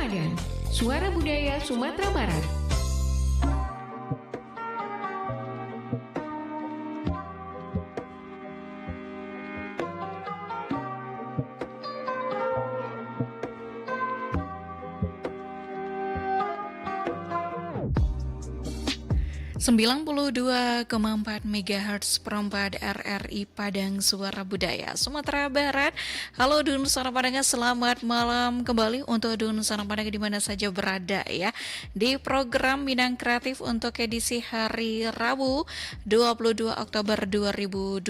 Padang, Suara Budaya Sumatera Barat. Sembilan puluh 92,4 MHz perempat RRI Padang Suara Budaya Sumatera Barat. Halo Dun Suara Padang, selamat malam kembali untuk Dun Suara Padang di mana saja berada ya. Di program Bidang Kreatif untuk edisi hari Rabu 22 Oktober 2025.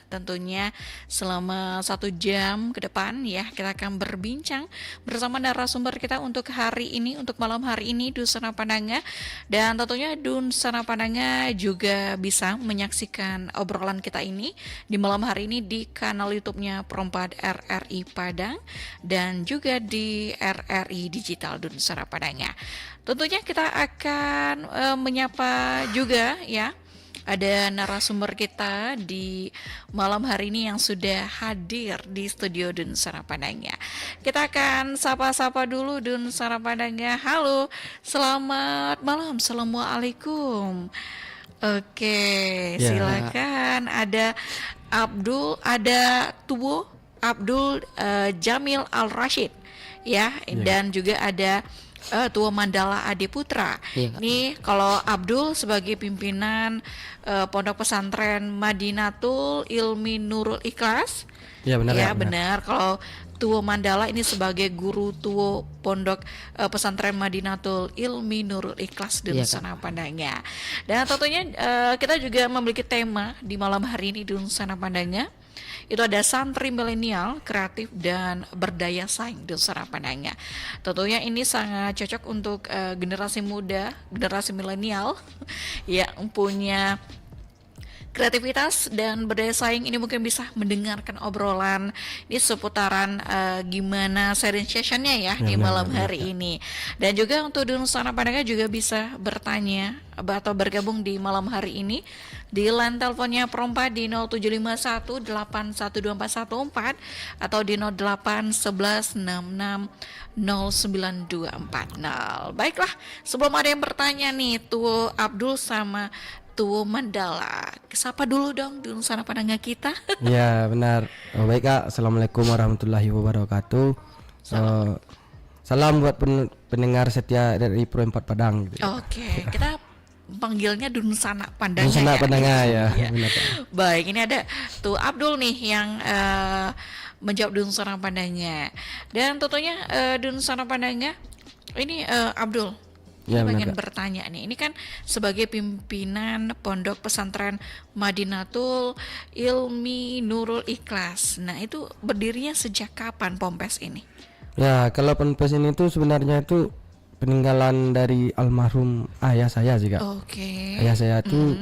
Tentunya selama 1 jam ke depan ya kita akan berbincang bersama narasumber kita untuk hari ini, untuk malam hari ini Dun Suara Padang. Dan tentunya Dun Suara Padang juga bisa menyaksikan obrolan kita ini di malam hari ini di kanal YouTube-nya Perempat RRI Padang dan juga di RRI Digital Dun Suara Padang. Tentunya kita akan menyapa juga ya. Ada narasumber kita di malam hari ini yang sudah hadir di studio Dun Suara Padang. Kita akan sapa-sapa dulu Dun Suara Padang. Halo, selamat malam, assalamualaikum. Oke, silakan. Ada Abdul, ada Tuwo Abdul Jamil Al-Rashid ya, dan juga ada Tua Mandala Adi Putra. Nih kalau Abdul sebagai pimpinan Pondok Pesantren Madinatul Ilmi Nurul Ikhlas. Ya benar. Kalau Tua Mandala ini sebagai guru tua Pondok Pesantren Madinatul Ilmi Nurul Ikhlas di Sana Padangnya. Dan tentunya kita juga memiliki tema di malam hari ini di Sana Padangnya. Itu ada santri milenial, kreatif dan berdaya saing di Suara Padangnya. Tentunya ini sangat cocok untuk generasi muda, generasi milenial yang punya kreativitas dan berdaya saing. Ini mungkin bisa mendengarkan obrolan ini seputaran gimana sharing sessionnya ya di malam hari ini. Dan juga untuk Dun Suara Padangnya juga bisa bertanya atau bergabung di malam hari ini di line teleponnya Perempat di 0751 812414 atau di 0811 66 0924. Baiklah, sebelum ada yang bertanya nih Tuh Abdul sama Tuh Mandala, sapa dulu dong di Suara Padangnya kita. Ya benar. Baik Kak, assalamualaikum warahmatullahi wabarakatuh. Salam buat pendengar setia dari Perempat Padang gitu. Oke, kita panggilnya Dun Sana Padangnya. Dun Sana Padangnya ya. Benar, baik, ini ada tuh Abdul nih yang menjawab Dun Sana Padangnya. Dan tentunya Dun Sana Padangnya ini Abdul. Ya, pengen bertanya nih, ini kan sebagai pimpinan Pondok Pesantren Madinatul Ilmi Nurul Ikhlas. Nah itu berdirinya sejak kapan Pompes ini? Ya kalau Pompes ini tuh sebenarnya itu peninggalan dari almarhum ayah saya sih Kak. Ayah saya tuh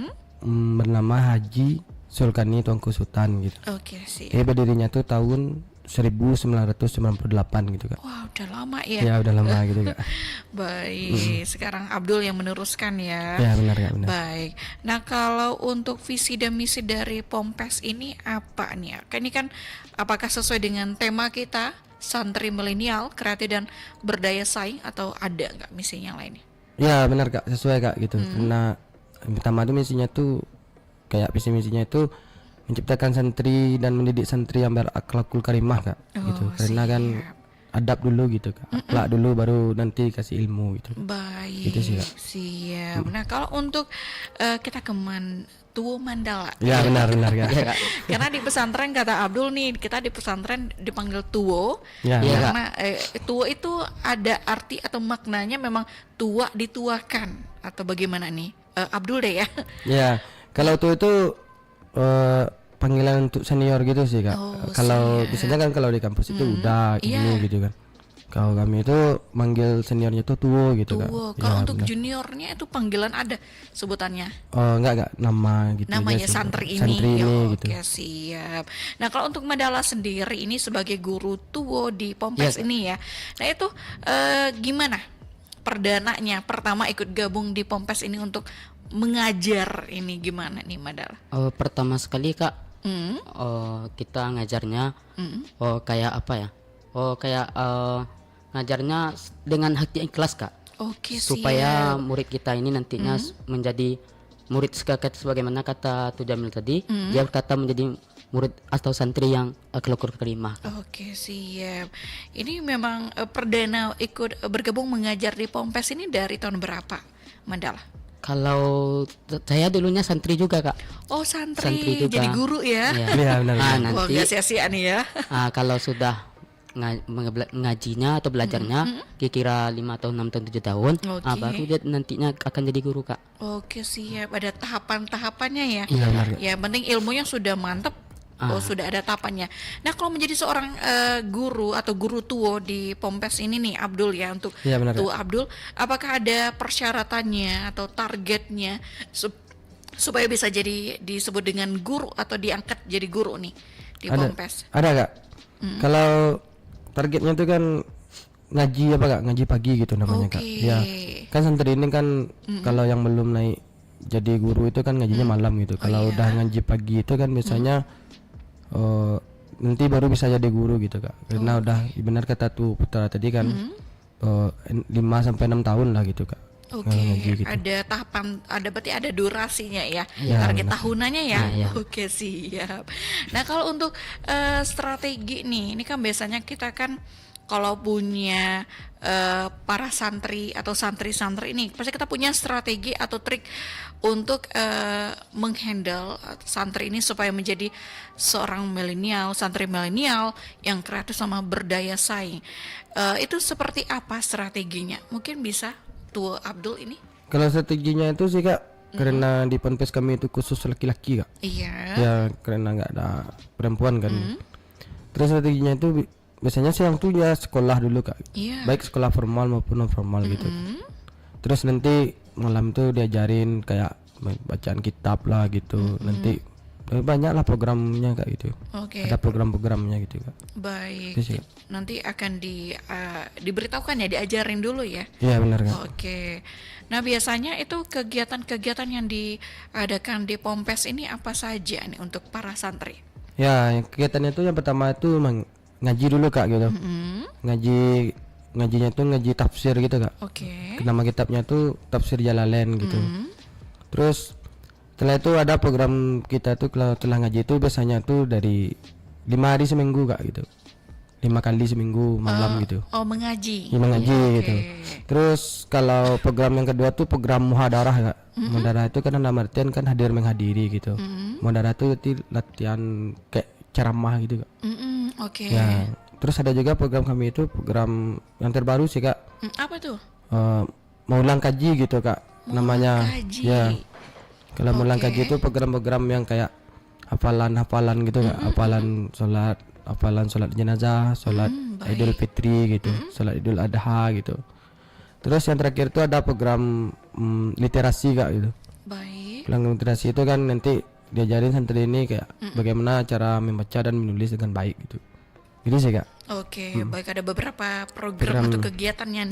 bernama Haji Sulkani Tuanku Sultan gitu. Sih. Berdirinya tuh tahun 1998 gitu Kak. Wah udah lama ya. Ya udah lama gitu Kak. Baik, sekarang Abdul yang meneruskan ya. Ya benar Kak, benar. Baik, nah kalau untuk visi dan misi dari Pompes ini apa nih ya? Ini kan apakah sesuai dengan tema kita santri milenial, kreatif dan berdaya saing, atau ada nggak misinya lainnya? Ya benar Kak, sesuai Kak gitu. Karena yang pertama tuh misinya tuh kayak visi misinya itu menciptakan santri dan mendidik santri yang berakhlakul karimah Kak gitu. Karena kan adab dulu gitu Kak. Akhlak dulu baru nanti kasih ilmu gitu. Baik. Gitu sih Kak. Siap. Nah, kalau untuk kita ke Tuwo Mandala. Ya benar Kak. Karena di pesantren kata Abdul nih, kita di pesantren dipanggil Tuwo. Ya, karena Tuwo itu ada arti atau maknanya memang tua, dituakan atau bagaimana nih? Abdul deh ya. Ya, kalau tuh itu panggilan untuk senior gitu sih Kak. Kalau biasanya kan kalau di kampus itu udah ini gitu kan. Kalau kami itu manggil seniornya tuh Tuwo gitu Kak. Kalau untuk juniornya itu panggilan ada sebutannya? Enggak nama gitu. Namanya santri ini. Santri ini gitu. Oke, siap. Nah, kalau untuk Mandala sendiri ini sebagai guru Tuwo di Pompes ini ya. Nah, itu gimana perdananya pertama ikut gabung di Pompes ini untuk mengajar ini gimana nih Mandala? Pertama sekali Kak, kita ngajarnya kayak apa ya? Kayak ngajarnya dengan hati ikhlas Kak. Oke, Supaya siap. murid kita ini nantinya menjadi murid sebagaimana kata Tu Jamil tadi, dia kata menjadi murid atau santri yang akhlakul karimah. Oke, siap. Ini memang perdana ikut bergabung mengajar di Pompes ini dari tahun berapa, Mandala? Kalau saya dulunya santri juga Kak. Oh, Santri santri, juga. jadi guru ya. Iya. Iya benar. Ah, benar. Wah, nanti gak sia-sia nih ya. kalau sudah ngajinya atau belajarnya kira-kira 5 tahun 6 tahun 7 tahun, Oke. baru dia nantinya akan jadi guru Kak. Oke, siap. Ada tahapan-tahapannya ya. Iya benar. Kak. Ya, yang penting ilmunya sudah mantep. Oh, sudah ada tahapannya. Nah, kalau menjadi seorang guru atau guru tuo di Pompes ini nih, Abdul ya, untuk Iya, benar, tuo Kak. Abdul, apakah ada persyaratannya atau targetnya supaya bisa jadi disebut dengan guru atau diangkat jadi guru nih di Pompes? Ada Kak. Kalau targetnya itu kan ngaji apa Kak? Ngaji pagi gitu namanya Kak. Oke. Ya. Kan santri ini kan kalau yang belum naik jadi guru itu kan ngajinya malam gitu. Kalau iya. udah ngaji pagi itu kan biasanya nanti baru bisa jadi guru gitu Kak. Karena udah benar kata tuh Putra tadi kan 5 sampai 6 tahun lah gitu Kak. Oke, Ngaji gitu. ada tahapan, berarti ada durasinya ya, Iya, target benar. tahunannya ya. Iya. Oke, siap. Nah, kalau untuk strategi nih, ini kan biasanya kita kan kalau punya para santri atau santri-santri ini, pasti kita punya strategi atau trik untuk menghandle santri ini supaya menjadi seorang milenial, santri milenial yang kreatif sama berdaya saing. Itu seperti apa strateginya? Mungkin bisa Tuh Abdul ini? Kalau strateginya itu sih Kak, karena di Ponpes kami itu khusus laki-laki Kak. Iya. Ya karena nggak ada perempuan kan. Terus strateginya itu biasanya sih yang tuh ya sekolah dulu Kak. Iya. Baik sekolah formal maupun non formal gitu. Terus nanti malam tuh diajarin kayak bacaan kitab lah gitu. Nanti banyak lah programnya Kak gitu. Oke. Ada program-programnya gitu Kak. Baik. Itu sih, Kak. Nanti akan diberitahukan ya, diajarin dulu ya. Iya benar Kak. Oke. Nah, biasanya itu kegiatan-kegiatan yang diadakan di Pompes ini apa saja nih untuk para santri? Ya yang kegiatannya itu yang pertama itu ngaji dulu Kak gitu. Ngajinya tuh ngaji tafsir gitu Kak. Oke. Nama kitabnya tuh Tafsir Jalalain gitu. Terus setelah itu ada program kita tuh kalau telah ngaji itu biasanya tuh dari 5 hari seminggu Kak gitu. 5 kali seminggu malam gitu. Oh, mengaji. Ya, mengaji Oke. gitu. Terus kalau program yang kedua tuh program muhadarah Kak. Muhadarah itu kan dalam artian kan hadir menghadiri gitu. Muhadarah itu latihan kayak ceramah gitu Kak. Oke. Ya. Terus ada juga program kami itu program yang terbaru sih Kak. Apa tuh? Maulang kaji gitu Kak. Namanya. Kaji. Ya. Kalau maulang Oke. kaji itu program-program yang kayak hafalan gitu Kak. Hafalan sholat jenazah, sholat Idul Fitri gitu, sholat Idul Adha gitu. Terus yang terakhir itu ada program literasi Kak gitu. Baik. Program literasi itu kan nanti diajarin santri ini kayak bagaimana cara membaca dan menulis dengan baik gitu. Gitu sih Kak. Oke, baik, ada beberapa program atau kegiatan yang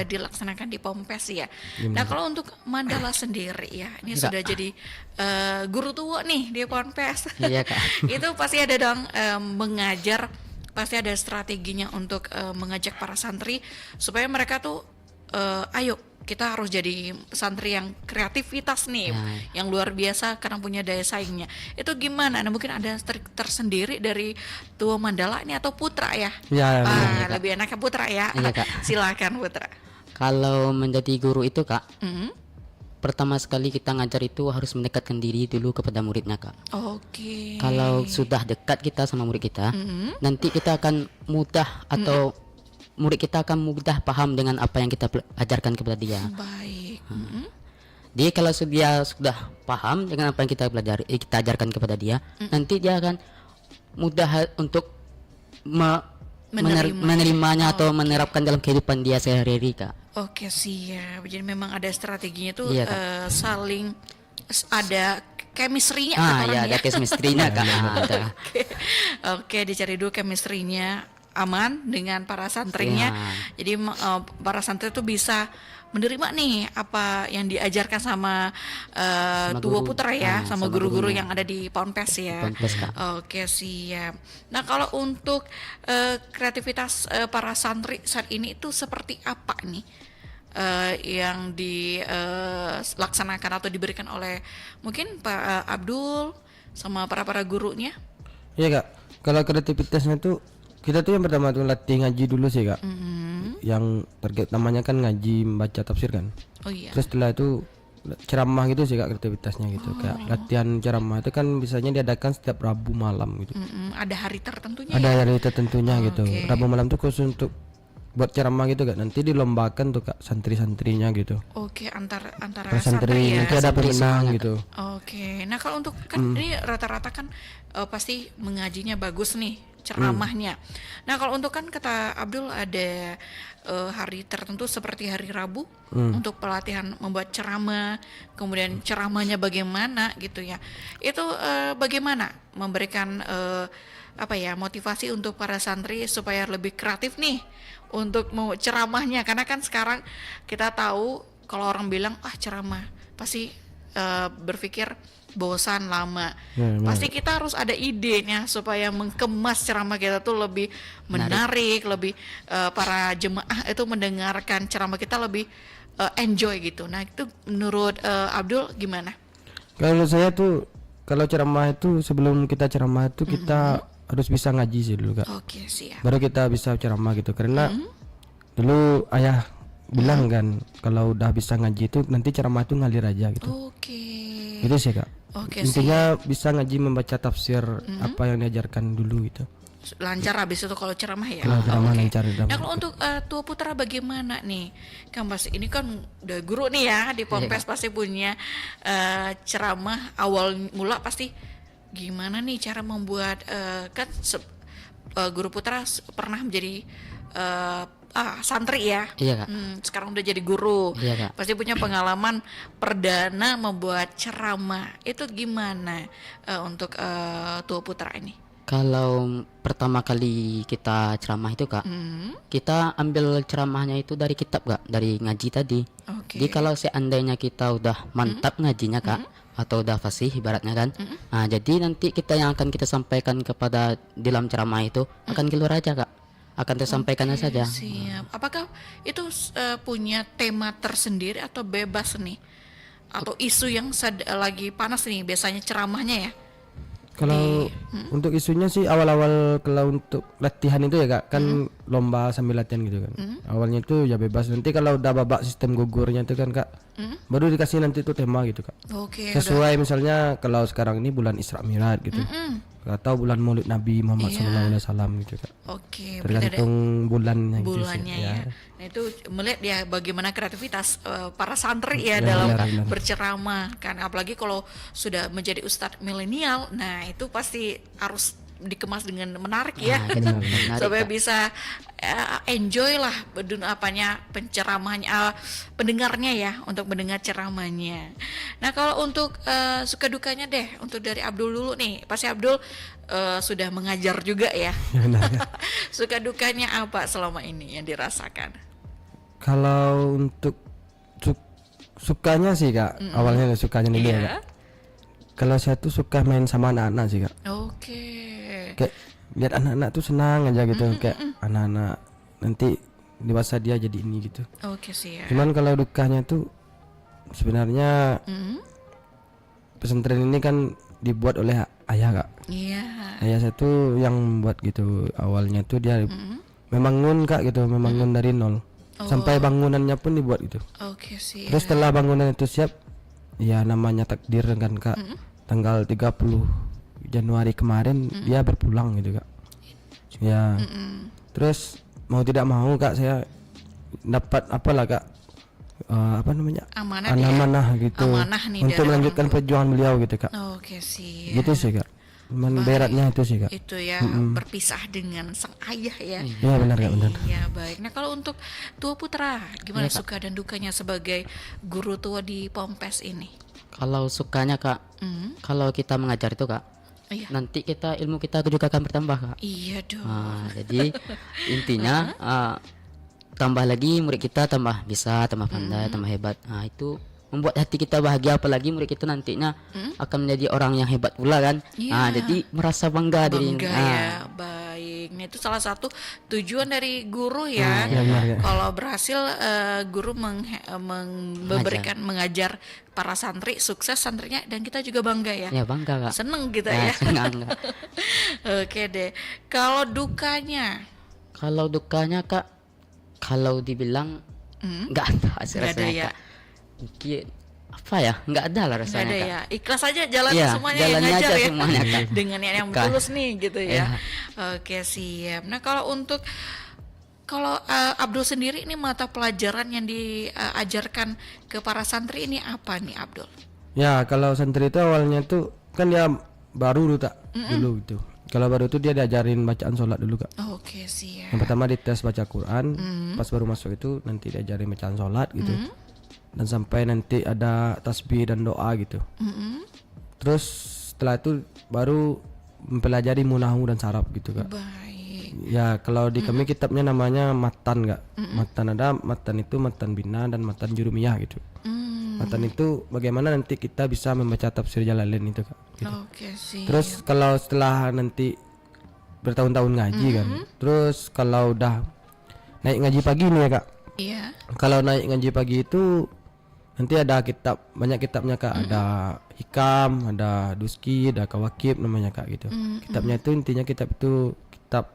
dilaksanakan di Pompes ya. Nah, kalau untuk Mandala sendiri ya, ini sudah jadi guru tua nih di Pompes. Iya Kak. Itu pasti ada dong mengajar, pasti ada strateginya untuk mengajak para santri supaya mereka tuh ayo kita harus jadi santri yang kreativitas nih, yang luar biasa karena punya daya saingnya. Itu gimana? Nah, mungkin ada trik tersendiri dari Tua Mandala ini atau Putra ya? Ya, Lebih enaknya Putra ya. Iya, Kak. Silakan Putra. Kalau menjadi guru itu Kak, pertama sekali kita ngajar itu harus mendekatkan diri dulu kepada muridnya Kak. Oke. Kalau sudah dekat kita sama murid kita, nanti kita akan mudah atau murid kita akan mudah paham dengan apa yang kita ajarkan kepada dia. Baik. Dia kalau dia sudah paham dengan apa yang kita kita ajarkan kepada dia, nanti dia akan mudah untuk menerimanya atau menerapkan dalam kehidupan dia sehari-hari Kak. Oke, siap. Jadi memang ada strateginya tuh Iya, Kak. saling ada chemistry-nya Ya ada chemistry-nya Kak. Ada. Oke, dicari dulu chemistry-nya aman dengan para santrinya. Iya. Jadi para santri itu bisa menerima nih apa yang diajarkan sama Sama Tua guru. Putra ya, sama Sama guru-guru gurunya. yang ada di Ponpes ya. Ponpes, Kak. Oke, siap. Nah, kalau untuk kreativitas para santri saat ini itu seperti apa nih? Yang dilaksanakan atau diberikan oleh mungkin Pak Abdul sama para gurunya. Iya kak, kalau kreativitasnya tuh kita tuh yang pertama tuh latih ngaji dulu sih kak. Yang target namanya kan ngaji membaca tafsir kan. Oh iya. Terus setelah itu ceramah gitu sih kak kreativitasnya gitu. Kayak latihan ceramah itu kan biasanya diadakan setiap Rabu malam gitu. Ada hari tertentunya Ada ya? hari tertentunya gitu. Oke. Rabu malam tuh khusus untuk buat ceramah gitu kak. Nanti dilombakan tuh kak santri-santrinya gitu. Oke, antara Per santri ya. nanti ada Santri pemenang semuanya, gitu. Oke, nah kalau untuk kan ini rata-rata kan pasti mengajinya bagus nih ceramahnya. Nah kalau untuk kan kata Abdul ada hari tertentu seperti hari Rabu untuk pelatihan membuat ceramah, kemudian ceramahnya bagaimana gitu ya. Itu bagaimana memberikan apa ya motivasi untuk para santri supaya lebih kreatif nih untuk mau ceramahnya, karena kan sekarang kita tahu kalau orang bilang ceramah pasti berpikir bosan lama. Ya, Pasti kita harus ada idenya supaya mengemas ceramah kita tuh lebih menarik, lebih para jemaah itu mendengarkan ceramah kita lebih enjoy gitu. Nah, itu menurut Abdul gimana? Kalau saya tuh kalau ceramah itu sebelum kita ceramah itu kita harus bisa ngaji sih dulu kak. Oke, siap. Baru kita bisa ceramah gitu karena dulu ayah bilang kan kalau udah bisa ngaji itu nanti ceramah itu ngalir aja gitu. Oke. Gitu sih kak. Oke, Intinya bisa ngaji membaca tafsir apa yang diajarkan dulu gitu. Lancar habis itu kalau ceramah ya. Kalau ceramah Oke. lancar, Nah, dapat. kalau untuk Tua Putra bagaimana nih? Kan pasti ini kan udah guru nih ya di Ponpes pasti punya ceramah awal mula pasti gimana nih cara membuat kan Guru Putra pernah menjadi santri ya. Iya, Kak. Sekarang udah jadi guru. Iya, Kak. Pasti punya pengalaman perdana membuat ceramah. Itu gimana untuk Tua Putra ini? Kalau pertama kali kita ceramah itu Kak, kita ambil ceramahnya itu dari kitab Kak, dari ngaji tadi. Oke. Jadi kalau seandainya kita udah mantap ngajinya Kak, atau udah fasih ibaratnya kan, nah jadi nanti kita yang akan kita sampaikan kepada di dalam ceramah itu akan keluar aja Kak, akan tersampaikannya Oke, saja. siap. Apakah itu punya tema tersendiri atau bebas nih? Atau isu yang lagi panas nih biasanya ceramahnya ya? Kalau untuk isunya sih awal-awal kalau untuk latihan itu ya kak kan lomba sambil latihan gitu kan. Awalnya itu ya bebas, nanti kalau udah babak sistem gugurnya itu kan kak baru dikasih nanti itu tema gitu kak. Oke, Sesuai misalnya kalau sekarang ini bulan Isra Mi'raj gitu. Atau bulan Maulid Nabi Muhammad SAW gitu kak. oke, berarti ada Tergantung bulannya gitu bulannya sih. ya. Nah itu melihat ya bagaimana kreativitas para santri ya Ya, dalam benar. berceramah kan, apalagi kalau sudah menjadi ustadz milenial. Nah itu pasti harus dikemas dengan menarik ya, Nah, menarik, supaya Kak. bisa enjoy lah penceramahnya, pendengarnya ya untuk mendengar ceramahnya. Nah kalau untuk suka dukanya deh, untuk dari Abdul dulu nih, pasti Abdul sudah mengajar juga ya. Suka dukanya apa selama ini yang dirasakan? Kalau untuk sukanya sih kak, awalnya sukanya dulu ya Iya. kak. Kalau saya tuh suka main sama anak-anak sih kak. Oke. Kayak lihat anak-anak tuh senang aja gitu, kayak anak-anak nanti dewasa dia jadi ini gitu. Oke sih ya. Cuman kalau dukanya tuh sebenarnya pesantren ini kan dibuat oleh ayah kak. Iya. Ayah saya tuh yang buat gitu. Awalnya tuh dia membangun kak gitu, membangun dari nol sampai bangunannya pun dibuat gitu. Oke sih. Terus setelah bangunan itu siap, ya namanya takdir kan kak. Tanggal 30 Januari kemarin dia berpulang gitu kak. Ya. Terus mau tidak mau kak saya dapat apalah kak, apa namanya, Amanah ya? amanah gitu Amanah nih untuk dari melanjutkan perjuangan beliau gitu kak. Oke sih. Gitu sih kak. Cuman beratnya itu sih kak. Itu ya berpisah dengan sang ayah ya. Iya benar kak, benar. Iya baik. Nah kalau untuk Tua Putra, gimana suka dan dukanya sebagai guru tua di Ponpes ini? Kalau sukanya Kak, kalau kita mengajar itu Kak, Iya. nanti ilmu kita juga akan bertambah kak. Iya dong. Jadi intinya tambah lagi murid kita tambah bisa, tambah pandai, tambah hebat. Itu membuat hati kita bahagia, apalagi murid kita nantinya akan menjadi orang yang hebat pula kan. Iya. Jadi merasa bangga diri. Bangga ya, baik. Nah itu salah satu tujuan dari guru ya. Iya, benar, ya. Kalau berhasil guru memberikan mengajar para santri sukses santrinya dan kita juga bangga ya. Ya bangga kak. Seneng kita ya. Senang kak. Oke deh. Kalau dukanya, Kalau dukanya kak, kalau dibilang nggak ada sih nggak ada rasanya ya. kak. Mungkin apa ya, nggak ada lah Nggak rasanya ada kak. ya. Ikhlas aja jalan Iya, semuanya yang jalannya ngajar aja ya. semuanya, Kak. Dengan yang Bukan. tulus nih gitu ya. Iya. Oke siap. Nah kalau Abdul sendiri ini mata pelajaran yang diajarkan ke para santri ini apa nih Abdul? Ya kalau santri itu awalnya tuh kan dia baru dulu tak dulu gitu. Kalau baru itu dia diajarin bacaan sholat dulu kak. Oke siap. Yang pertama dites baca Quran, pas baru masuk itu nanti diajarin bacaan sholat gitu. Dan sampai nanti ada tasbih dan doa gitu. Terus setelah itu baru mempelajari munahu dan saraf gitu kak. Baik. Ya kalau di kami kitabnya namanya matan kak. Matan ada matan itu matan bina dan matan jurumiyah gitu. Matan itu bagaimana nanti kita bisa membaca tafsir Jalalain itu kak. Gitu. Oke siap. Terus kalau setelah nanti bertahun-tahun ngaji kan, terus kalau udah naik ngaji pagi nih ya kak. Iya. Kalau naik ngaji pagi itu nanti ada kitab, banyak kitabnya kak. Ada hikam, ada duski, ada kawakib namanya kak gitu. Kitabnya itu intinya kitab itu kitab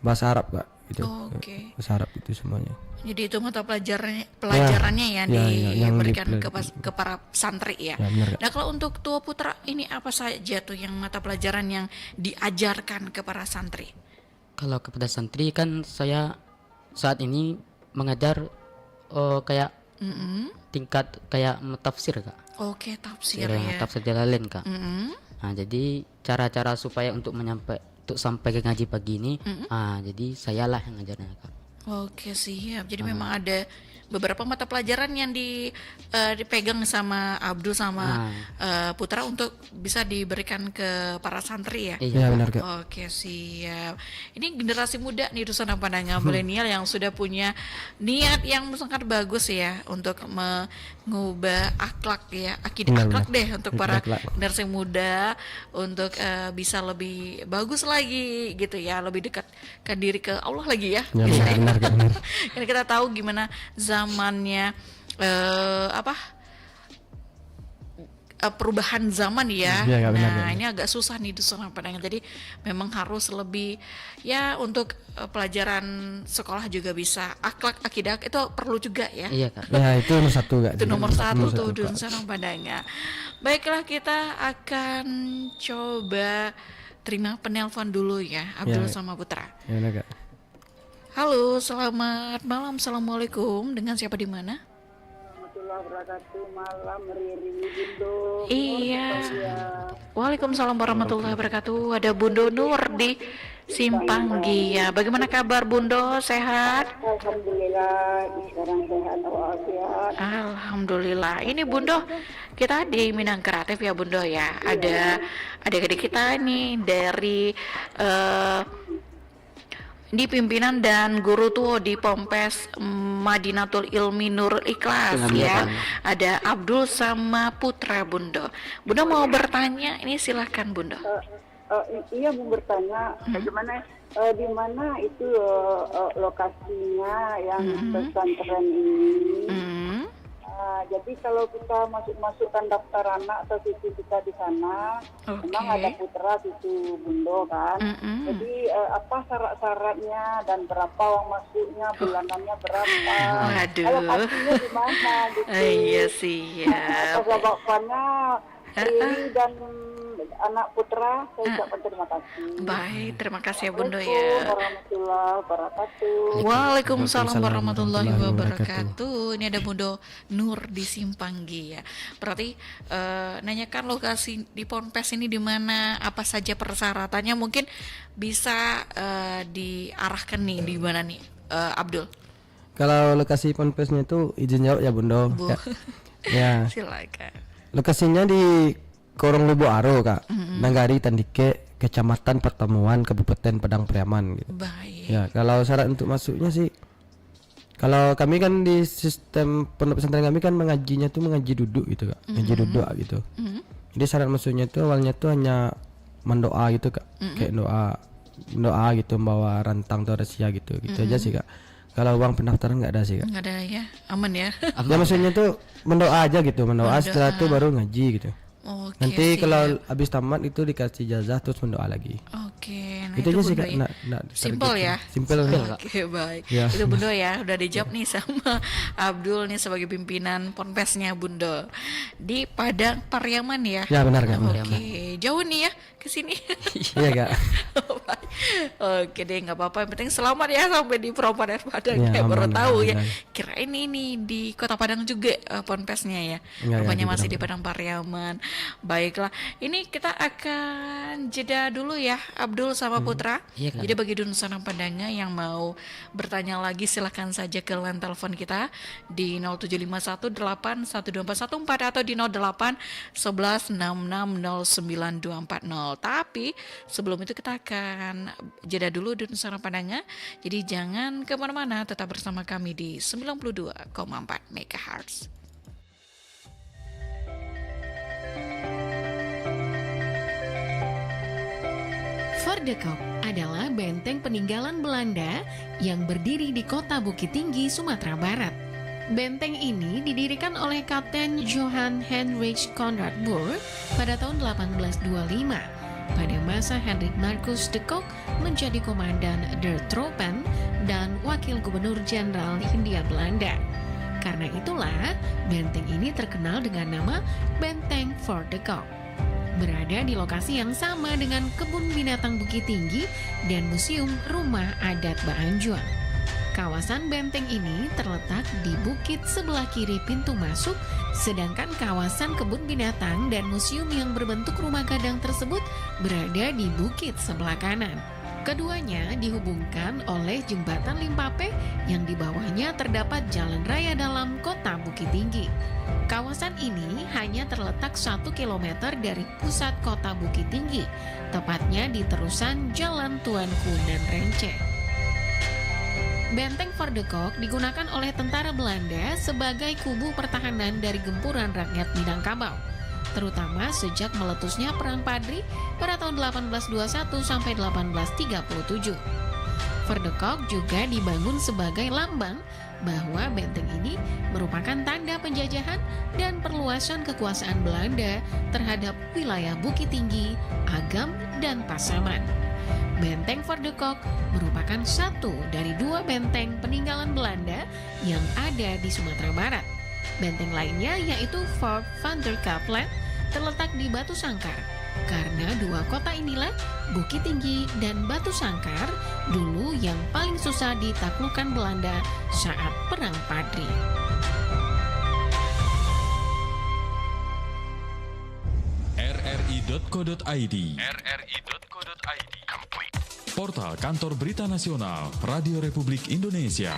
bahasa Arab kak gitu. Oke. Bahasa Arab itu semuanya. Jadi itu mata pelajarannya yang yang diberikan dipelajari. ke para santri ya. Ya, benar, Kak. Nah kalau untuk Tua Putra ini apa saja tuh yang mata pelajaran yang diajarkan ke para santri? Kalau kepada santri kan saya saat ini mengajar kayak tingkat kayak tafsir kak. Oke tafsir Ya, ya. tafsir Jalalain kak. Mm-mm. Nah, jadi cara-cara supaya untuk sampai ke ngaji pagi ini, jadi sayalah yang ngajarnya kak. Oke siap. Jadi memang ada beberapa mata pelajaran yang dipegang sama Abdul sama Putra untuk bisa diberikan ke para santri ya. Ya benar kak. Oke siap. Ini generasi muda nih Dusun Pandangan milenial yang sudah punya niat yang sangat bagus ya untuk mengubah akhlak ya, akidah Benar, akhlak benar. deh untuk para Akhlak. generasi muda untuk bisa lebih bagus lagi gitu ya, lebih dekat ke diri ke Allah lagi ya. Ya Bisa benar, ya. benar kak benar. Karena kita tahu gimana zamannya perubahan zaman ya. Iya, benar, Nah, benar. ini agak susah nih Dusun Pandangan. Jadi memang harus lebih ya untuk pelajaran sekolah juga bisa akhlak akidah itu perlu juga ya. Iya kak. Ya itu nomor satu kak. Itu nomor satu tuh Kak. Dusun Pandangan. Baiklah kita akan coba terima penelpon dulu ya Abdul Ya. sama Putra. Ya benar kak. Halo, selamat malam. Assalamualaikum. Dengan siapa di mana? Warahmatullahi wabarakatuh. Malam Riri Bundo. Iya. Waalaikumsalam warahmatullahi wabarakatuh. Ada Bundo Nur di Simpang Gia. Bagaimana kabar Bundo? Sehat? Alhamdulillah, sekarang sehat walafiat. Alhamdulillah. Ini Bundo, kita di Minang Kreatif ya Bundo ya. Ada adik-adik kita nih dari di pimpinan dan guru tuh di Pompes Madinatul Ilmi Nurul Ikhlas Dengan ya. Bapak. Ada Abdul sama Putra Bundo. Bundo mau bertanya, ini silahkan Bundo. Iya mau bertanya, bagaimana di mana itu lokasinya yang pesantren ini? Hmm. Jadi kalau kita masukkan daftar anak atau cucu kita di sana, Oke. memang ada putra cucu Bundo kan. Mm-mm. Jadi apa syarat-syaratnya dan berapa uang masuknya, bulanannya berapa? Waduh. Kalau pastinya di mana gitu. Iya siap. Atas bapaknya Riri dan anak putra, saya ucapkan terima kasih. Baik, terima kasih ya Bundo Assalamualaikum ya. warahmatullahi wabarakatuh. Waalaikumsalam warahmatullahi warahmatullahi wabarakatuh. Ini ada Bundo Nur di Simpang Gia. Berarti nanyakan lokasi di Ponpes ini di mana, apa saja persyaratannya, mungkin bisa diarahkan nih di mana nih Abdul. Kalau lokasi ponpesnya itu izin jawab ya Bundo. Bu. Ya. Ya. Silakan. Lokasinya di Korong Lubu Aro Kak. Nagari Tandike, Kecamatan Pertemuan, Kabupaten Padang Pariaman gitu. Baik. Ya, kalau syarat untuk masuknya sih, kalau kami kan di sistem pondok pesantren kami kan mengajinya tuh mengaji duduk gitu Kak. Ngaji duduk gitu. Jadi syarat masuknya tuh awalnya tuh hanya mendoa gitu Kak. Kayak doa gitu, membawa rantang atau rahasia gitu aja sih Kak. Kalau uang pendaftaran nggak ada sih Kak. Nggak ada ya, aman ya. Ya maksudnya tuh mendoa aja gitu, mendoa setelah itu baru ngaji gitu. Oke, Nanti siap. kalau habis tamat itu dikasih jazah terus mendoa lagi. Oke, nah Itu itu aja sih Bundo Kak. ya. Nah, Simple ya. Simple. Oke, baik. Ya. Itu Bundo ya, udah dijawab nih sama Abdul nih sebagai pimpinan ponpesnya Bundo di Padang Pariaman ya. Ya benar Kak. Oke, jauh nih ya ke sini. Iya Kak. Oke deh, nggak apa-apa. Yang penting selamat ya sampai di Propadan Padang. Ya, Ya, baru aman, tahu ya. alhamdulillah. Kirain ini di Kota Padang juga ponpesnya ya. Enggak, Rupanya ya, masih di di Padang Pariaman. Baiklah, ini kita akan jeda dulu ya, Abdul sama Putra. Iya, Kak. Jadi bagi Dunsana Padanga yang mau bertanya lagi silahkan saja ke line telepon kita di 0751812414 atau di 081166092240. Tapi sebelum itu kita akan jeda dulu Dunsana Padanga. Jadi jangan kemana-mana, tetap bersama kami di 92,4 MHz. Vordekop adalah benteng peninggalan Belanda yang berdiri di kota Bukit Tinggi, Sumatera Barat. Benteng ini didirikan oleh Kapten Johan Heinrich Conrad Boer pada tahun 1825 pada masa Hendrik Marcus de Kock menjadi komandan der Tropen dan wakil gubernur jenderal Hindia Belanda. Karena itulah benteng ini terkenal dengan nama Benteng Vordekop. Berada di lokasi yang sama dengan Kebun Binatang Bukit Tinggi dan Museum Rumah Adat Baanjuang. Kawasan benteng ini terletak di bukit sebelah kiri pintu masuk, sedangkan kawasan kebun binatang dan museum yang berbentuk rumah gadang tersebut berada di bukit sebelah kanan. Keduanya dihubungkan oleh jembatan Limpape yang di bawahnya terdapat jalan raya dalam kota Bukit Tinggi. Kawasan ini hanya terletak 1 km dari pusat kota Bukit Tinggi, tepatnya di terusan Jalan Tuanku dan Rence. Benteng Vordekop digunakan oleh tentara Belanda sebagai kubu pertahanan dari gempuran rakyat Minangkabau, terutama sejak meletusnya Perang Padri pada tahun 1821 sampai 1837. Vordekop juga dibangun sebagai lambang bahwa benteng ini merupakan tanda penjajahan dan perluasan kekuasaan Belanda terhadap wilayah Bukit Tinggi, Agam, dan Pasaman. Benteng Vordekop merupakan satu dari 2 benteng peninggalan Belanda yang ada di Sumatera Barat. Benteng lainnya yaitu Fort van der Kaplan terletak di Batu Sangkar. Karena 2 kota inilah, Bukit Tinggi dan Batu Sangkar, dulu yang paling susah ditaklukkan Belanda saat Perang Padri. rri.co.id Portal Kantor Berita Nasional Radio Republik Indonesia.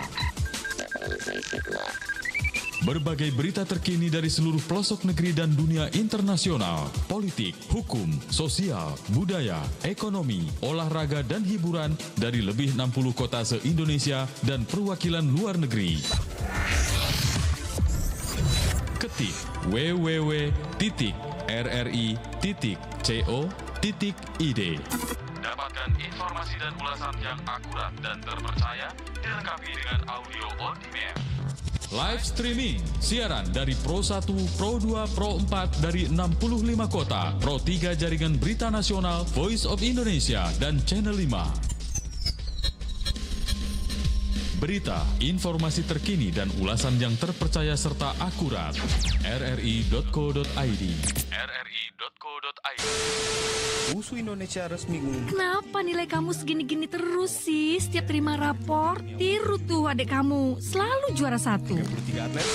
Berbagai berita terkini dari seluruh pelosok negeri dan dunia internasional, politik, hukum, sosial, budaya, ekonomi, olahraga, dan hiburan dari lebih 60 kota se-Indonesia dan perwakilan luar negeri. Ketik www.rri.co.id. Dapatkan informasi dan ulasan yang akurat dan terpercaya, dilengkapi dengan audio on demand. Live streaming, siaran dari Pro 1, Pro 2, Pro 4 dari 65 kota, Pro 3 Jaringan Berita Nasional, Voice of Indonesia, dan Channel 5. Berita, informasi terkini dan ulasan yang terpercaya serta akurat. rri.co.id. rri.co.id. USU Indonesia resmi mengumumkan. Kenapa nilai kamu segini-gini terus sih? Setiap terima rapor, tiru tuh adik kamu. Selalu juara 1. 33 atlet.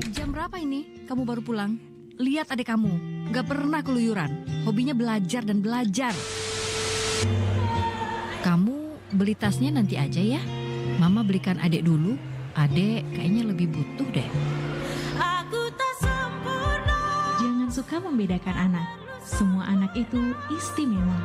Jam berapa ini? Kamu baru pulang? Lihat adik kamu, gak pernah keluyuran. Hobinya belajar dan belajar. Kamu beli tasnya nanti aja ya. Mama belikan adik dulu. Adik kayaknya lebih butuh deh. Aku tak sempurna. suka membedakan anak. Semua anak itu istimewa.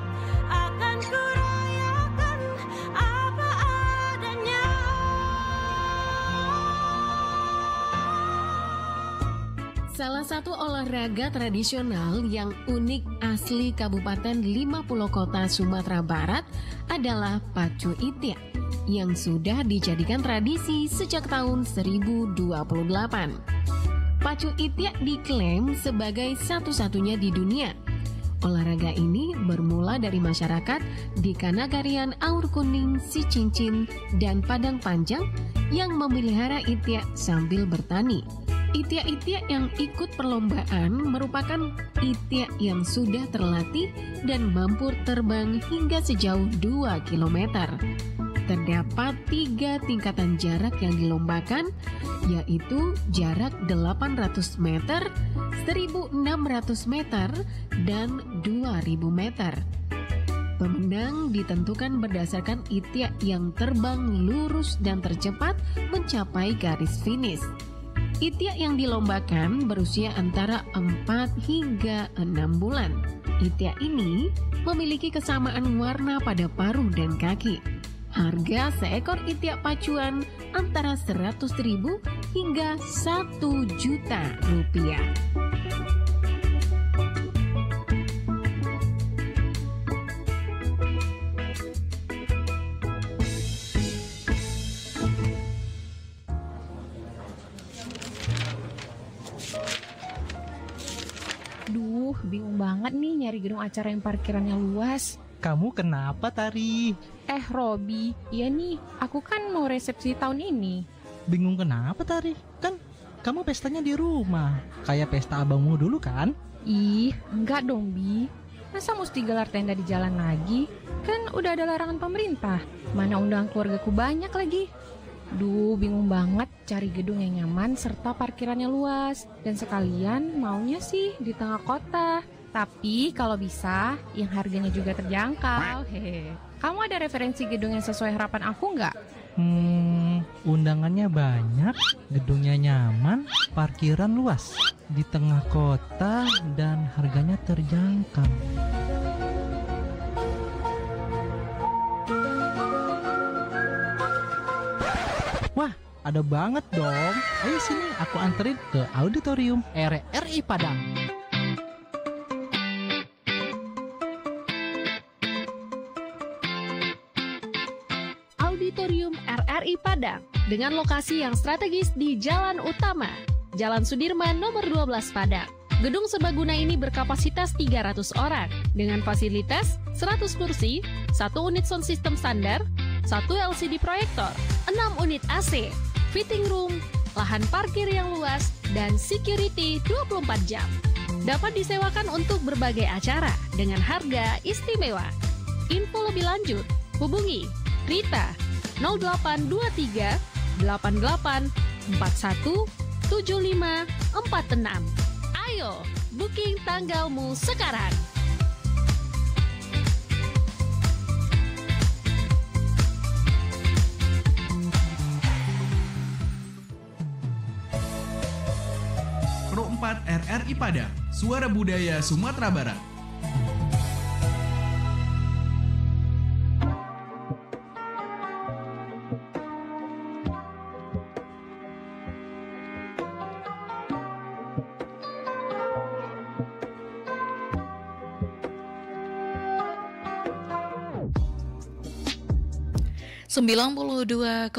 Salah satu olahraga tradisional yang unik asli Kabupaten 50 Kota Sumatera Barat adalah pacu itiak yang sudah dijadikan tradisi sejak tahun 1028. Pacu itiak diklaim sebagai satu-satunya di dunia. Olahraga ini bermula dari masyarakat di Kanagarian Aur Kuning, Sicincin, dan Padang Panjang yang memelihara itiak sambil bertani. Itiak-itiak yang ikut perlombaan merupakan itiak yang sudah terlatih dan mampu terbang hingga sejauh 2 km. Terdapat 3 tingkatan jarak yang dilombakan, yaitu jarak 800 meter, 1.600 meter, dan 2.000 meter. Pemenang ditentukan berdasarkan itiak yang terbang lurus dan tercepat mencapai garis finish. Itiak yang dilombakan berusia antara 4 hingga 6 bulan. Itiak ini memiliki kesamaan warna pada paruh dan kaki. Harga seekor itiak pacuan antara 100.000 hingga 1 juta rupiah. Duh, bingung banget nih nyari gedung acara yang parkirannya luas. Kamu kenapa, Tari? Robi, iya nih, aku kan mau resepsi tahun ini. Bingung kenapa, Tari? Kan kamu pestanya di rumah, kayak pesta abangmu dulu kan? Ih, enggak dong, Bi. Masa mesti gelar tenda di jalan lagi? Kan udah ada larangan pemerintah. Mana undangan keluargaku banyak lagi. Duh, bingung banget cari gedung yang nyaman serta parkirannya luas. Dan sekalian maunya sih di tengah kota. Tapi kalau bisa, yang harganya juga terjangkau. Hehe. Kamu ada referensi gedung yang sesuai harapan aku nggak? Undangannya banyak, gedungnya nyaman, parkiran luas, di tengah kota, dan harganya terjangkau. Wah, ada banget dong. Ayo sini, aku anterin ke auditorium RRI Padang. Auditorium RRI Padang dengan lokasi yang strategis di Jalan Utama, Jalan Sudirman nomor 12 Padang. Gedung serbaguna ini berkapasitas 300 orang dengan fasilitas 100 kursi, 1 unit sound system standar, 1 LCD proyektor, 6 unit AC, fitting room, lahan parkir yang luas, dan security 24 jam. Dapat disewakan untuk berbagai acara dengan harga istimewa. Info lebih lanjut, hubungi Rita 0823 88 41 75 46. Ayo, booking tanggalmu sekarang. Pro 4 RRI Padang, Suara Budaya Sumatera Barat. ...92,4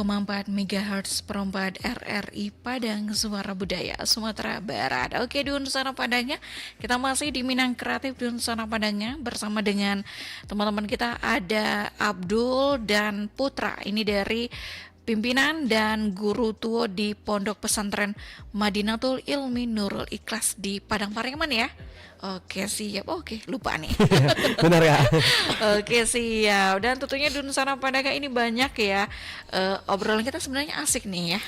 MHz perempat RRI Padang, Suara Budaya Sumatera Barat. Oke, di Nusantara Padangnya, kita masih di Minang Kreatif di Nusantara Padangnya bersama dengan teman-teman kita ada Abdul dan Putra. Ini dari pimpinan dan guru tua di Pondok Pesantren Madinatul Ilmi Nurul Ikhlas di Padang Pariaman ya. Oke, siap. Oke, lupa nih. Benar ya. Oke, siap. Dan tentunya di Nusantara Padang ini banyak ya. Obrolan kita sebenarnya asik nih ya.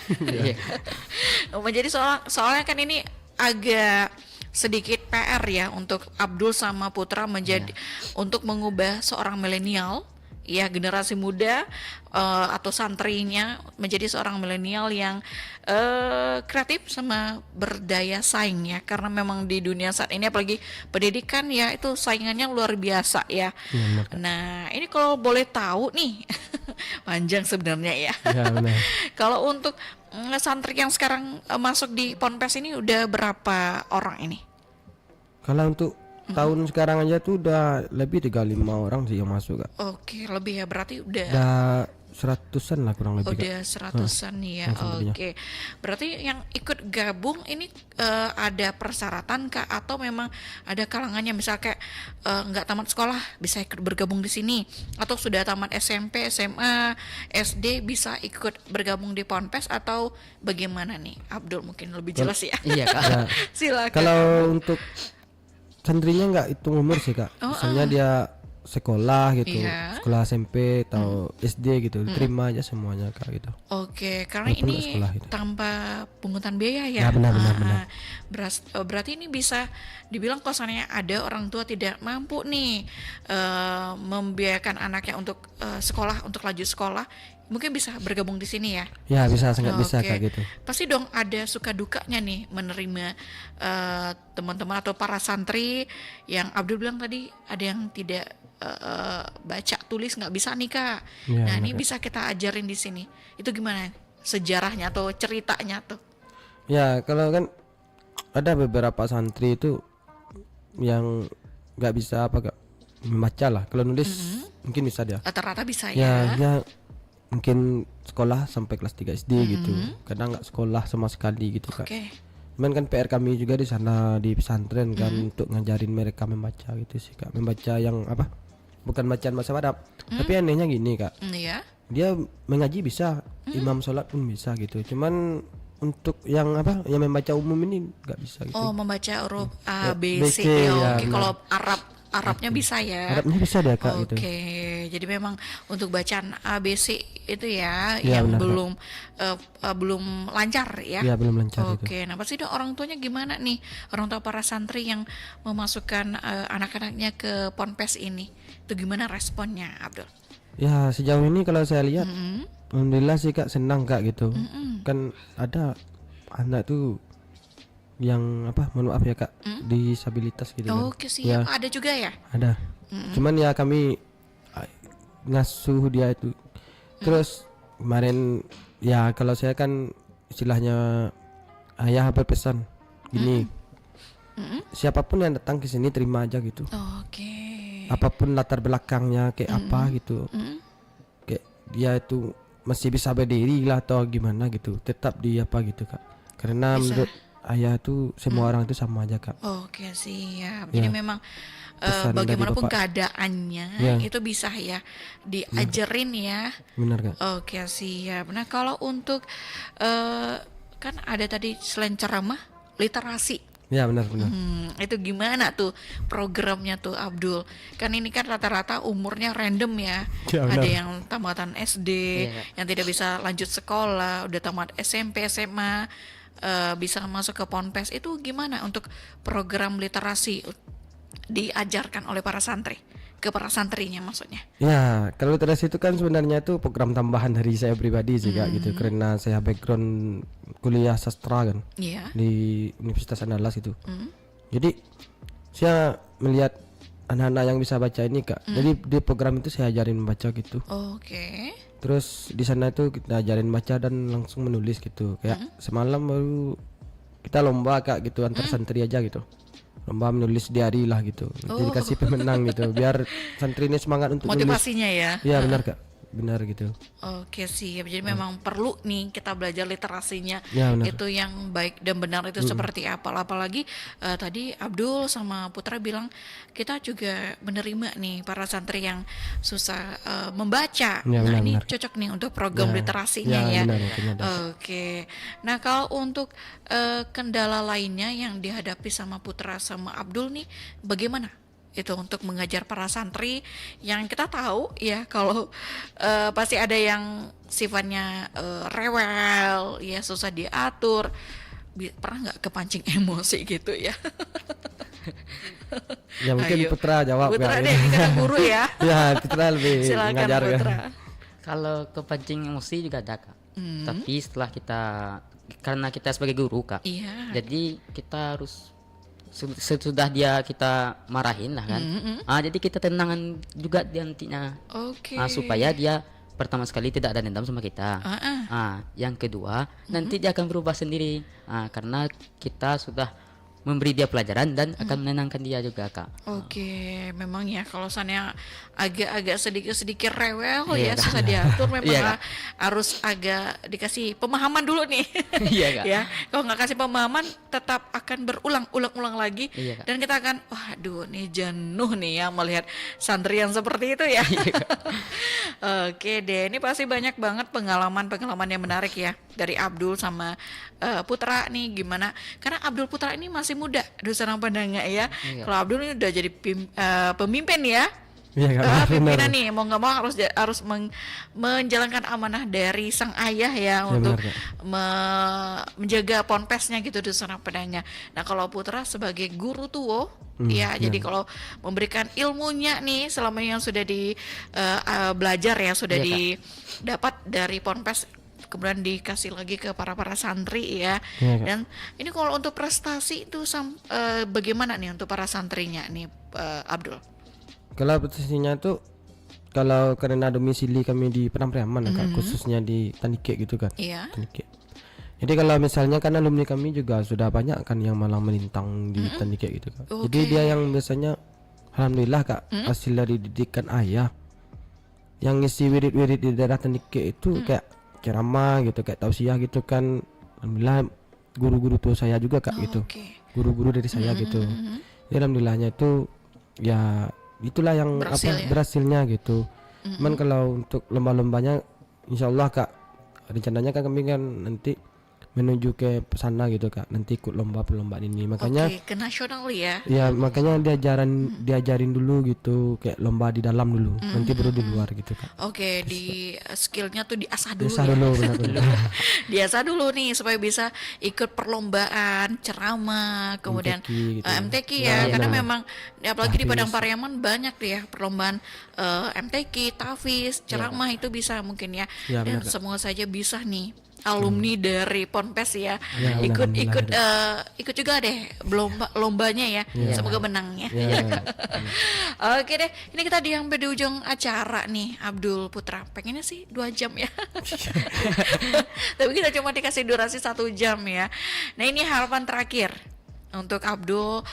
Jadi soalnya kan ini agak sedikit PR ya untuk Abdul sama Putra menjadi untuk mengubah seorang milenial ya generasi muda atau santrinya menjadi seorang milenial yang kreatif sama berdaya saing ya, karena memang di dunia saat ini apalagi pendidikan ya itu saingannya luar biasa ya. Nah ini kalau boleh tahu nih panjang sebenarnya ya. Kalau untuk santri yang sekarang masuk di Ponpes ini udah berapa orang ini? Kalau untuk tahun sekarang aja tuh udah lebih 35 orang sih yang masuk Kak. Oke, lebih ya, berarti udah 100-an lah kurang lebih. Udah 100-an ya. Oke. Berarti yang ikut gabung ini ada persyaratan Kak, atau memang ada kalangannya, misal kayak nggak tamat sekolah bisa ikut bergabung di sini, atau sudah tamat SMP, SMA, SD bisa ikut bergabung di Ponpes, atau bagaimana nih? Abdul mungkin lebih jelas ya. Iya Kak. Ya, Silakan. kalau untuk santrinya nggak hitung umur sih Kak. Misalnya dia sekolah gitu, sekolah SMP atau SD gitu, terima aja semuanya Kak gitu. Oke, karena walaupun ini gitu, tanpa pungutan biaya ya. Ya benar. Berarti ini bisa dibilang kalau misalnya ada orang tua tidak mampu nih membiayakan anaknya untuk sekolah, untuk lanjut sekolah, mungkin bisa bergabung di sini ya. Ya bisa, sangat bisa Kak gitu. Pasti dong ada suka dukanya nih menerima teman-teman atau para santri yang Abdul bilang tadi ada yang tidak baca tulis nggak bisa nih Kak. Ya, nah ini bisa kita ajarin di sini. Itu gimana sejarahnya atau ceritanya tuh? Ya kalau kan ada beberapa santri itu yang nggak bisa Kak membaca lah. Kalau nulis mungkin bisa dia. Rata-rata bisa ya. Ya mungkin sekolah sampai kelas 3 SD gitu. Kadang nggak sekolah sama sekali gitu Kak. Cuman kan PR kami juga di sana di pesantren kan untuk ngajarin mereka membaca gitu sih Kak. Membaca yang bukan bacaan bahasa Arab. Tapi anehnya gini Kak. Dia mengaji bisa, imam sholat pun bisa gitu. Cuman untuk yang yang membaca umum ini nggak bisa gitu. Oh, membaca huruf A, B, C. Oke, kalau Arabnya bisa ya. Arabnya bisa deh Kak gitu. Oke, jadi memang untuk bacaan A, B, C itu ya yang benar, belum lancar ya. Iya, belum lancar. Oke, nah pasti dong orang tuanya gimana nih? Orang tua para santri yang memasukkan anak-anaknya ke Ponpes ini. Itu gimana responnya, Abdul? Ya, sejauh ini kalau saya lihat alhamdulillah sih Kak, senang Kak gitu. Kan ada anak tuh yang mohon maaf ya Kak, disabilitas gitu. Oke sih, ya. Ada juga ya? Ada. Cuman ya kami ngasuh dia itu. Terus kemarin ya kalau saya kan istilahnya ayah berpesan gini. Siapapun yang datang ke sini terima aja gitu. Apapun latar belakangnya kayak apa gitu. Kayak dia itu masih bisa berdiri lah atau gimana gitu. Tetap di gitu Kak. Karena menurut ayah tuh semua orang itu sama aja Kak. Oke siap. Jadi memang bagaimanapun keadaannya itu bisa ya diajarin ya. Benar Kak. Oke siap. Nah kalau untuk kan ada tadi selain ceramah, literasi. Ya benar. Itu gimana tuh programnya tuh Abdul? Kan ini kan rata-rata umurnya random ya. Ada yang tamatan SD, yang tidak bisa lanjut sekolah, udah tamat SMP, SMA. Bisa masuk ke Ponpes. Itu gimana untuk program literasi diajarkan oleh para santri ke para santrinya maksudnya? Ya kalau literasi itu kan sebenarnya itu program tambahan dari saya pribadi sih Kak gitu, karena saya background kuliah sastra kan di Universitas Andalas itu. Jadi saya melihat anak-anak yang bisa baca ini Kak. Jadi di program itu saya ajarin membaca gitu. Terus di sana itu kita ajarin baca dan langsung menulis gitu. Kayak semalam baru kita lomba Kak gitu antar santri aja gitu. Lomba menulis diari lah gitu. Jadi kasih pemenang gitu biar santri ini semangat untuk motivasinya nulis. Ya benar Kak. Benar gitu. Oke sih, jadi memang perlu nih kita belajar literasinya itu yang baik dan benar itu seperti apa. Apalagi tadi Abdul sama Putra bilang kita juga menerima nih para santri yang susah membaca. Nah ini cocok nih untuk program literasinya ya. Oke. Nah kalau untuk kendala lainnya yang dihadapi sama Putra sama Abdul nih bagaimana? Itu untuk mengajar para santri yang kita tahu ya kalau pasti ada yang sifatnya rewel ya, susah diatur, pernah nggak kepancing emosi gitu ya? Ya mungkin Ayo. Putra jawab Putra Kak. deh, ini kan guru ya. Ya Putra lebih Silakan ngajar kan. Putra. Kalau kepancing emosi juga ada kak. Hmm. Tapi setelah karena kita sebagai guru kak, Iya. jadi kita harus sesudah kita marahin lah kan. Jadi kita tenangan juga dia nantinya. Oke. Supaya dia pertama sekali tidak ada dendam sama kita. Yang kedua nanti dia akan berubah sendiri. Karena kita sudah memberi dia pelajaran dan akan menenangkan dia juga kak. Oke, memang ya kalau misalnya agak sedikit rewel Iya, ya Kak. susah diatur, memang Iya, Kak. harus agak dikasih pemahaman dulu nih. Iya, Kak. Ya, kalau nggak kasih pemahaman tetap akan berulang-ulang lagi. Iya, Kak. Dan kita akan, waduh nih jenuh nih ya melihat santri yang seperti itu ya. Oke deh, ini pasti banyak banget pengalaman yang menarik ya dari Abdul sama Putra nih, gimana? Karena Abdul Putra ini masih muda, Dusanang Padanga ya. Iya. Kalau Abdul ini udah jadi pemimpin ya. Iya, Kak, Pimpinan benar. nih, mau nggak mau harus menjalankan amanah dari sang ayah ya untuk benar, Kak. menjaga ponpesnya gitu Dusanang Padanga. Nah kalau Putra sebagai guru tuh, ya jadi kalau memberikan ilmunya nih selama yang sudah belajar ya sudah Iya, Kak. didapat dari ponpes, kemudian dikasih lagi ke para santri ya. Iya, Kak. Dan ini kalau untuk prestasi itu bagaimana nih untuk para santrinya nih Abdul? Kalau posisinya tuh kalau karena domisili kami di Padang Priaman Kak, khususnya di Tanike gitu kan. Iya. Tanike. Jadi kalau misalnya kan alumni kami juga sudah banyak kan yang malah melintang di Tanike gitu Kak. Jadi Oke. dia yang biasanya alhamdulillah Kak, hasil dari didikan ayah yang ngisi wirid-wirid di daerah Tanike itu kayak ceramah gitu, kayak tausiah gitu kan. Alhamdulillah guru-guru tuh saya juga Kak gitu. Oke. Guru-guru dari saya gitu. Jadi alhamdulillahnya itu ya itulah yang Berhasil ya? berhasilnya gitu. Cuman kalau untuk lomba-lombanya insyaallah Kak, rencananya kan kami kan nanti menuju ke sana gitu Kak, nanti ikut perlombaan ini. Makanya Oke, ke nasional ya. ya makanya diajarin dulu gitu, kayak lomba di dalam dulu, nanti baru di luar gitu Kak. Oke, di skillnya tuh diasah dulu Biasa ya. dulu benar-benar. Diasah dulu nih supaya bisa ikut perlombaan, ceramah, kemudian MTQ gitu. MTQ Ya, ya, karena benar. memang apalagi di Tahfiz. Padang Pariaman banyak tuh ya perlombaan MTQ, tahfiz, ceramah itu bisa mungkin ya. Ya, Dan benar, Kak. semoga saja bisa nih alumni dari Ponpes ya, Ya, ikut alhamdulillah. ikut juga deh lombanya ya. Ya. Semoga menang ya. Ya. Oke deh, ini kita sampai di ujung acara nih, Abdul Putra. Pengennya sih 2 jam ya. Tapi kita cuma dikasih durasi 1 jam ya. Nah ini harapan terakhir untuk Abdul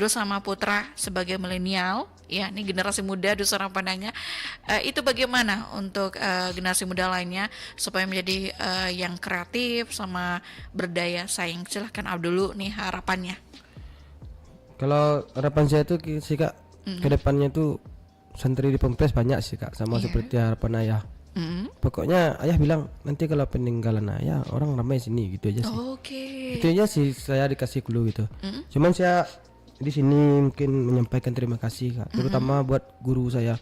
sama Putra sebagai milenial. Ya, ini generasi muda Dusanang Padanga. Itu bagaimana untuk generasi muda lainnya supaya menjadi yang kreatif sama berdaya saing. Silahkan Abdul dulu nih harapannya. Kalau harapan saya tuh sih Kak, kedepannya tuh santri di Ponpes banyak sih Kak, sama Iya. seperti harapan ayah. Pokoknya ayah bilang nanti kalau peninggalan ayah orang ramai sini gitu aja sih. Oke. Itu aja sih saya dikasih clue gitu. Cuman saya di sini mungkin menyampaikan terima kasih Kak, terutama buat guru saya.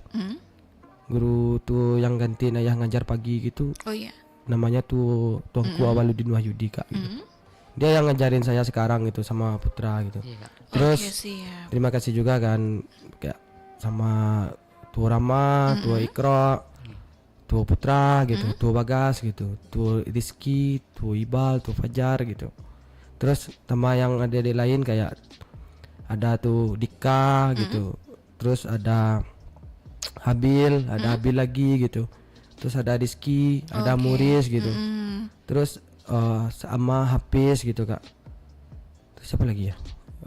Guru tuh yang gantiin ayah ngajar pagi gitu. Oh iya. Namanya tuh Tuanku Awaludin Wahyudi Kak gitu. Dia yang ngajarin saya sekarang gitu sama Putra gitu. Terus Oke, siap. terima kasih juga kan kayak sama Tua Rama, Tua Ikra, Tua Putra gitu, Tua Bagas gitu, Tua Rizky, Tua Ibal, Tua Fajar gitu. Terus sama yang adik-adik lain kayak ada tuh Dika gitu. Terus ada Habil, ada Habil lagi gitu. Terus ada Rizky, ada Oke. Muris gitu. Terus sama Hafiz gitu Kak. Terus siapa lagi ya?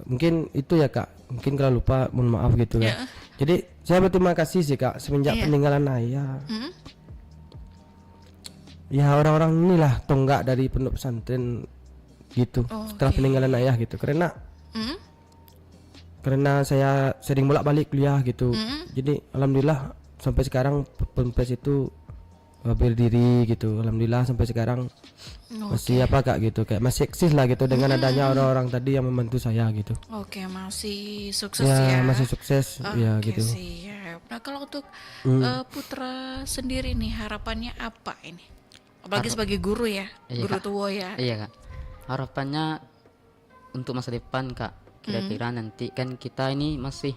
Mungkin itu ya Kak. Mungkin kalau lupa mohon maaf gitu kan. Ya. Jadi saya berterima kasih sih Kak semenjak Iya. peninggalan ayah. Ya orang-orang inilah tonggak dari pondok pesantren gitu. Setelah peninggalan ayah gitu. Karena saya sering bolak-balik kuliah gitu. Jadi alhamdulillah sampai sekarang Ponpes itu berdiri gitu. Alhamdulillah sampai sekarang masih apa Kak gitu, kayak masih eksis lah gitu dengan adanya orang-orang tadi yang membantu saya gitu. Oke, masih sukses Ya, ya. masih sukses ya Oke, gitu. siap. Nah, kalau untuk Putra sendiri nih harapannya apa ini? Apalagi sebagai guru ya, Iya, guru Kak. tua ya. Iya Kak. Harapannya untuk masa depan Kak, Kira-kira nanti kan kita ini masih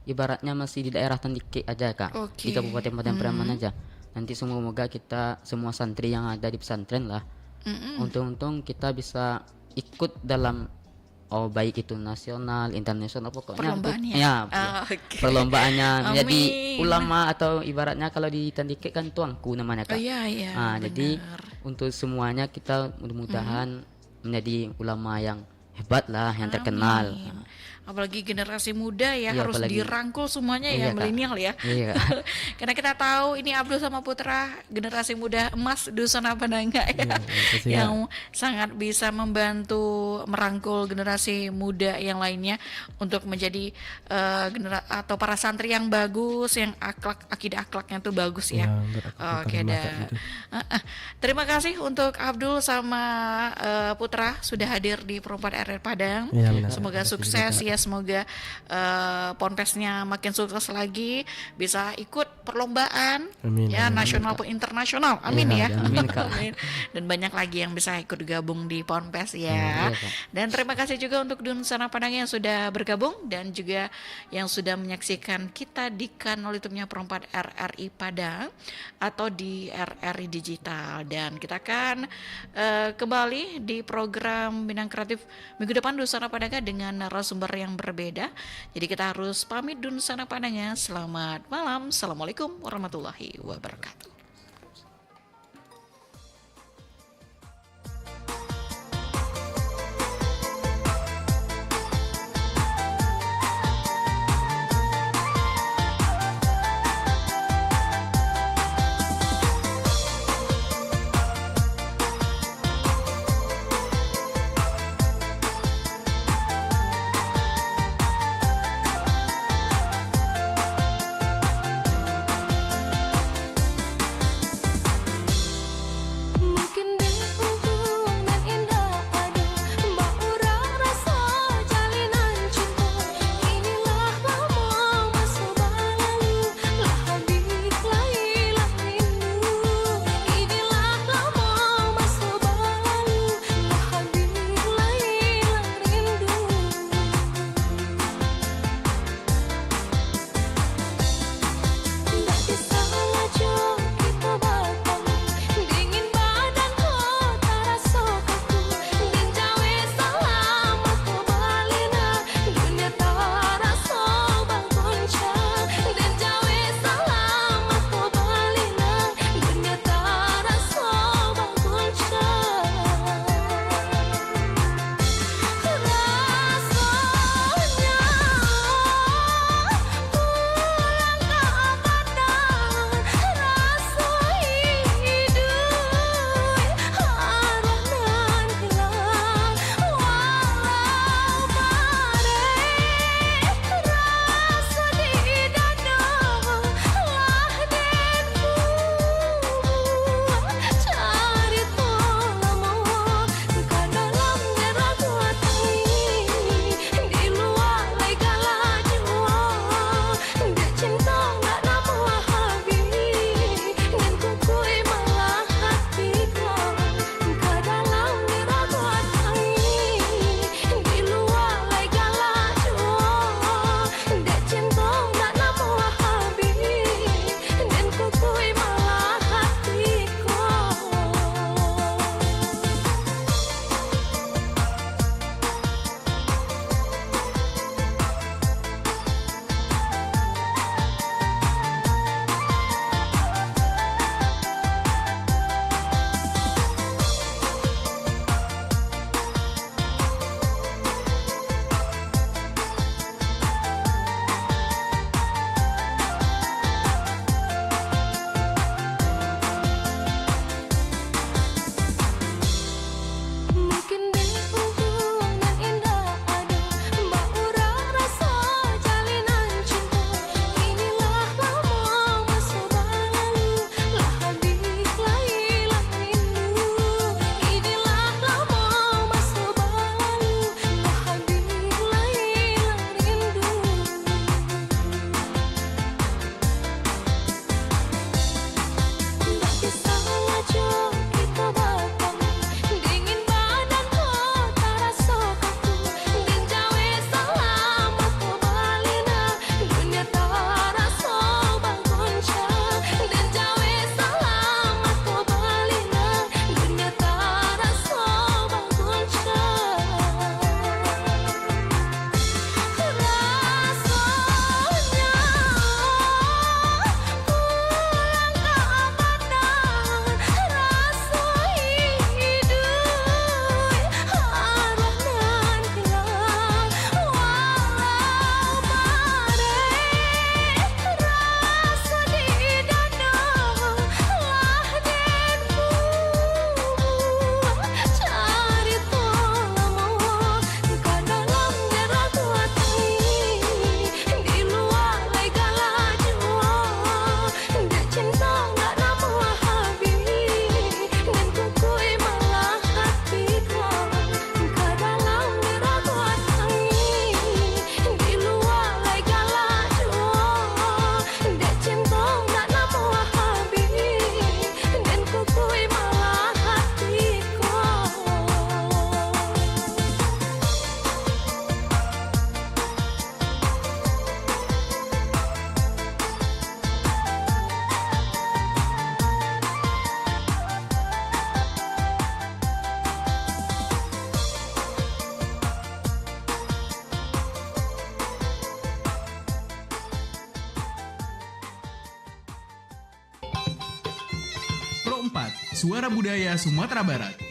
ibaratnya masih di daerah Tandike aja Kak. Di Kabupaten Padang Pariaman aja. Nanti semoga kita semua santri yang ada di pesantren lah. Untung-untung kita bisa ikut dalam baik itu nasional, internasional pokoknya perlombaannya. Perlombaannya menjadi ulama atau ibaratnya kalau di Tandike kan tuanku namanya Kak. Jadi untuk semuanya kita mudah-mudahan menjadi ulama yang hebat lah, yang terkenal. Apalagi generasi muda ya, Iya, harus apalagi- dirangkul semuanya Iya, ya, Kak. milenial ya. Iya. Karena kita tahu ini Abdul sama Putra generasi muda emas Dusun Pananga ya, yang sangat bisa membantu merangkul generasi muda yang lainnya untuk menjadi atau para santri yang bagus, yang akidah akhlaknya tuh bagus ya. Oke dah. Terima kasih untuk Abdul sama Putra sudah hadir di Perempuan RR Padang. Iya, benar. Semoga sukses ya, semoga ponpesnya makin sukses lagi, bisa ikut perlombaan Amin, ya, amin, nasional pun internasional. Amin Iya, ya. amin, Kak. Amin. Dan banyak lagi yang bisa ikut gabung di ponpes Iya, ya. Kak. Dan terima kasih juga untuk Dunsana Padang yang sudah bergabung dan juga yang sudah menyaksikan kita di kanal YouTube-nya Perempuan RRI Padang atau di RRI Digital. Dan kita akan kembali di program Bidang Kreatif minggu depan Dunsana Padang dengan narasumber yang berbeda. Jadi kita harus pamit Dunsana Padang. Selamat malam. Assalamualaikum warahmatullahi wabarakatuh. Suara Budaya Sumatera Barat.